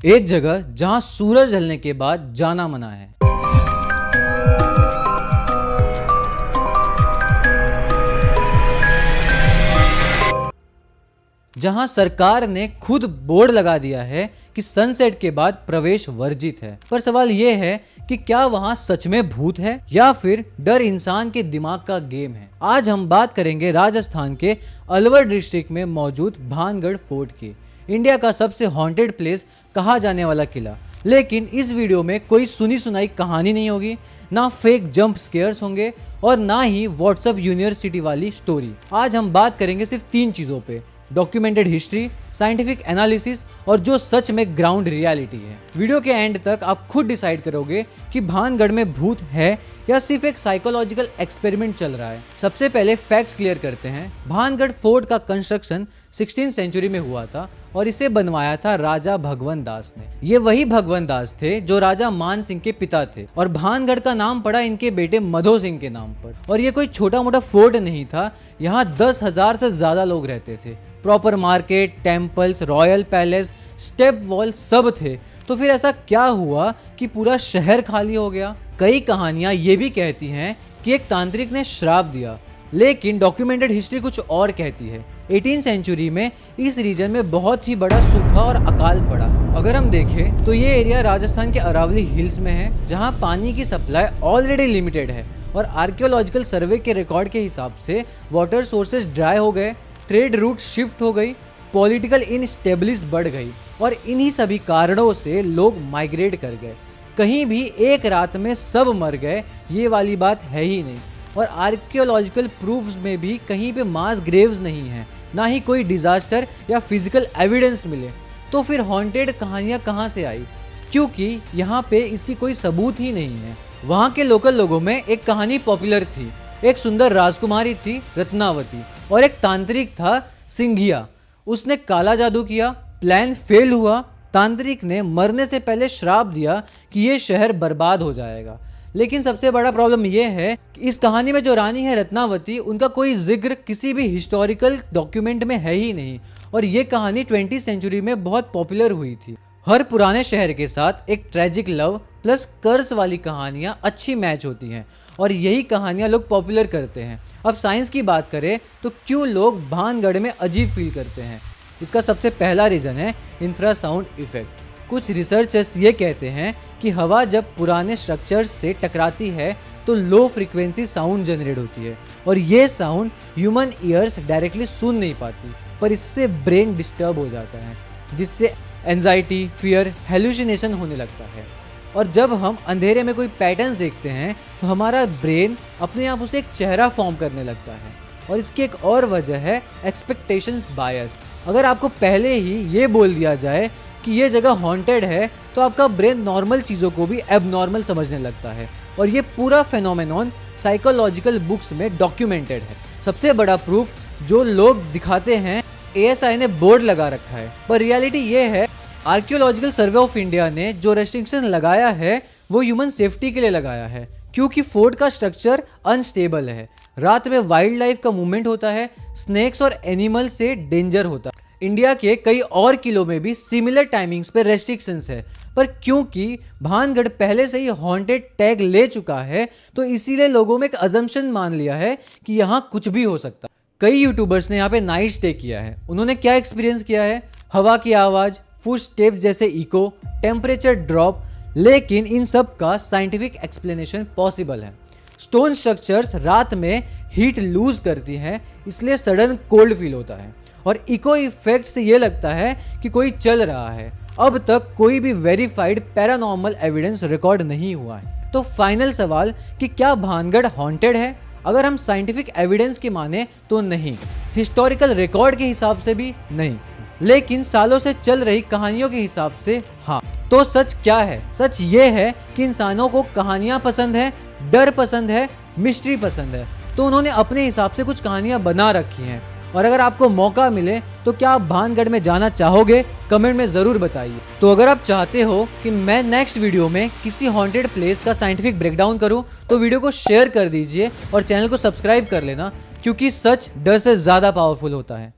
एक जगह जहां सूरज ढलने के बाद जाना मना है। जहां सरकार ने खुद बोर्ड लगा दिया है कि सनसेट के बाद प्रवेश वर्जित है। पर सवाल यह है कि क्या वहां सच में भूत है या फिर डर इंसान के दिमाग का गेम है। आज हम बात करेंगे राजस्थान के अलवर डिस्ट्रिक्ट में मौजूद भानगढ़ फोर्ट की, इंडिया का सबसे हॉन्टेड प्लेस कहा जाने वाला किला। लेकिन इस वीडियो में कोई सुनी सुनाई कहानी नहीं होगी, ना फेक जंप स्केयर्स होंगे और ना ही व्हाट्सएप यूनिवर्सिटी वाली स्टोरी। आज हम बात करेंगे सिर्फ 3 चीजों पे: डॉक्यूमेंटेड हिस्ट्री, साइंटिफिक एनालिसिस और जो सच में ग्राउंड रियलिटी है। वीडियो के एंड तक आप खुद डिसाइड करोगे कि भानगढ़ में भूत है या सिर्फ एक साइकोलॉजिकल एक्सपेरिमेंट चल रहा है। सबसे पहले फैक्ट्स क्लियर करते हैं। भानगढ़ फोर्ट का कंस्ट्रक्शन 16th सेंचुरी में हुआ था और इसे बनवाया था राजा भगवंत दास ने। ये वही भगवंत दास थे जो राजा मान सिंह के पिता थे और भानगढ़ का नाम पड़ा इनके बेटे मधो सिंह के नाम पर। और ये कोई छोटा मोटा फोर्ट नहीं था, यहाँ 10,000 से ज्यादा लोग रहते थे। Proper market, temples, royal palace, step wall सब थे। तो फिर ऐसा क्या हुआ कि पूरा शहर खाली हो गया? कई कहानियां ये भी कहती हैं कि एक तांत्रिक ने श्राप दिया, लेकिन डॉक्यूमेंटेड हिस्ट्री कुछ और कहती है। 18th सेंचुरी में इस रीजन में बहुत ही बड़ा सूखा और अकाल पड़ा। अगर हम देखें तो ये एरिया राजस्थान के अरावली हिल्स में है, जहाँ पानी की सप्लाई ऑलरेडी लिमिटेड है और आर्कियोलॉजिकल सर्वे के रिकॉर्ड के हिसाब से वाटर सोर्सेज ड्राई हो गए, ट्रेड रूट शिफ्ट हो गई, पॉलिटिकल इनस्टेबिलिटी बढ़ गई और इन्हीं सभी कारणों से लोग माइग्रेट कर गए। कहीं भी एक रात में सब मर गए ये वाली बात है ही नहीं। और आर्कियोलॉजिकल प्रूफ्स में भी कहीं पे मास ग्रेव्स नहीं है, ना ही कोई डिजास्टर या फिजिकल एविडेंस मिले। तो फिर हॉन्टेड कहानियां कहां से आई? क्योंकि यहाँ पे इसकी कोई सबूत ही नहीं है। वहाँ के लोकल लोगों में एक कहानी पॉपुलर थी। एक सुंदर राजकुमारी थी रत्नावती और एक तांत्रिक था सिंघिया। उसने काला जादू किया, प्लान फेल हुआ। तांत्रिक ने मरने से पहले श्राप दिया कि ये शहर बर्बाद हो जाएगा। लेकिन सबसे बड़ा प्रॉब्लम यह है कि इस कहानी में जो रानी है रत्नावती, उनका कोई जिक्र किसी भी हिस्टोरिकल डॉक्यूमेंट में है ही नहीं। और ये कहानी 20th सेंचुरी में बहुत पॉपुलर हुई थी। हर पुराने शहर के साथ एक ट्रेजिक लव प्लस कर्स वाली कहानियां अच्छी मैच होती हैं और यही कहानियां लोग पॉपुलर करते हैं। अब साइंस की बात करें तो क्यों लोग भानगढ़ में अजीब फील करते हैं? इसका सबसे पहला रीजन है इंफ्रासाउंड इफेक्ट। कुछ रिसर्चर्स ये कहते हैं कि हवा जब पुराने स्ट्रक्चर्स से टकराती है तो लो फ्रीक्वेंसी साउंड जनरेट होती है और ये साउंड ह्यूमन ईयर्स डायरेक्टली सुन नहीं पाती, पर इससे ब्रेन डिस्टर्ब हो जाता है, जिससे एंजाइटी, फियर, हेलुसिनेशन होने लगता है। और जब हम अंधेरे में कोई पैटर्न्स देखते हैं तो हमारा ब्रेन अपने आप उसे एक चेहरा फॉर्म करने लगता है। और इसकी एक और वजह है एक्सपेक्टेशंस बायस। अगर आपको पहले ही ये बोल दिया जाए कि ये जगह हॉन्टेड है तो आपका ब्रेन नॉर्मल चीज़ों को भी एबनॉर्मल समझने लगता है। और ये पूरा फेनोमेनॉन साइकोलॉजिकल बुक्स में डॉक्यूमेंटेड है। सबसे बड़ा प्रूफ जो लोग दिखाते हैं, ASI ने बोर्ड लगा रखा है, पर रियलिटी ये है आर्कियोलॉजिकल सर्वे ऑफ इंडिया ने जो रेस्ट्रिक्शन लगाया है वो ह्यूमन सेफ्टी के लिए लगाया है, क्योंकि फोर्ट का स्ट्रक्चर अनस्टेबल है। रात में वाइल्ड लाइफ का मूवमेंट होता है, स्नेक्स और एनिमल से डेंजर होता है। इंडिया के कई और किलों में भी सिमिलर टाइमिंग्स पे रेस्ट्रिक्शंस है, पर क्योंकि भानगढ़ पहले से ही हॉन्टेड टैग ले चुका है तो इसीलिए लोगों में एक अजम्पशन मान लिया है कि यहाँ कुछ भी हो सकता है। कई यूट्यूबर्स ने यहाँ पे नाइट स्टे किया है। उन्होंने क्या एक्सपीरियंस किया है? हवा की आवाज़, फुट स्टेप जैसे इको, टेम्परेचर ड्रॉप। लेकिन इन सब का साइंटिफिक एक्सप्लेनेशन पॉसिबल है। स्टोन स्ट्रक्चर्स रात में हीट लूज करती हैं, इसलिए सडन कोल्ड फील होता है। और इको इफेक्ट से ये लगता है कि कोई चल रहा है। अब तक कोई भी वेरीफाइड पैरानॉर्मल एविडेंस रिकॉर्ड नहीं हुआ है। तो फाइनल सवाल कि क्या भानगढ़ हॉन्टेड है? अगर हम साइंटिफिक एविडेंस की माने तो नहीं, हिस्टोरिकल रिकॉर्ड के हिसाब से भी नहीं, लेकिन सालों से चल रही कहानियों के हिसाब से हाँ। तो सच क्या है? सच ये है कि इंसानों को कहानियां पसंद है, डर पसंद है, मिस्ट्री पसंद है, तो उन्होंने अपने हिसाब से कुछ कहानियां बना रखी हैं। और अगर आपको मौका मिले तो क्या आप भानगढ़ में जाना चाहोगे? कमेंट में ज़रूर बताइए। तो अगर आप चाहते हो कि मैं नेक्स्ट वीडियो में किसी हॉन्टेड प्लेस का साइंटिफिक ब्रेकडाउन करूं तो वीडियो को शेयर कर दीजिए और चैनल को सब्सक्राइब कर लेना, क्योंकि सच डर से ज़्यादा पावरफुल होता है।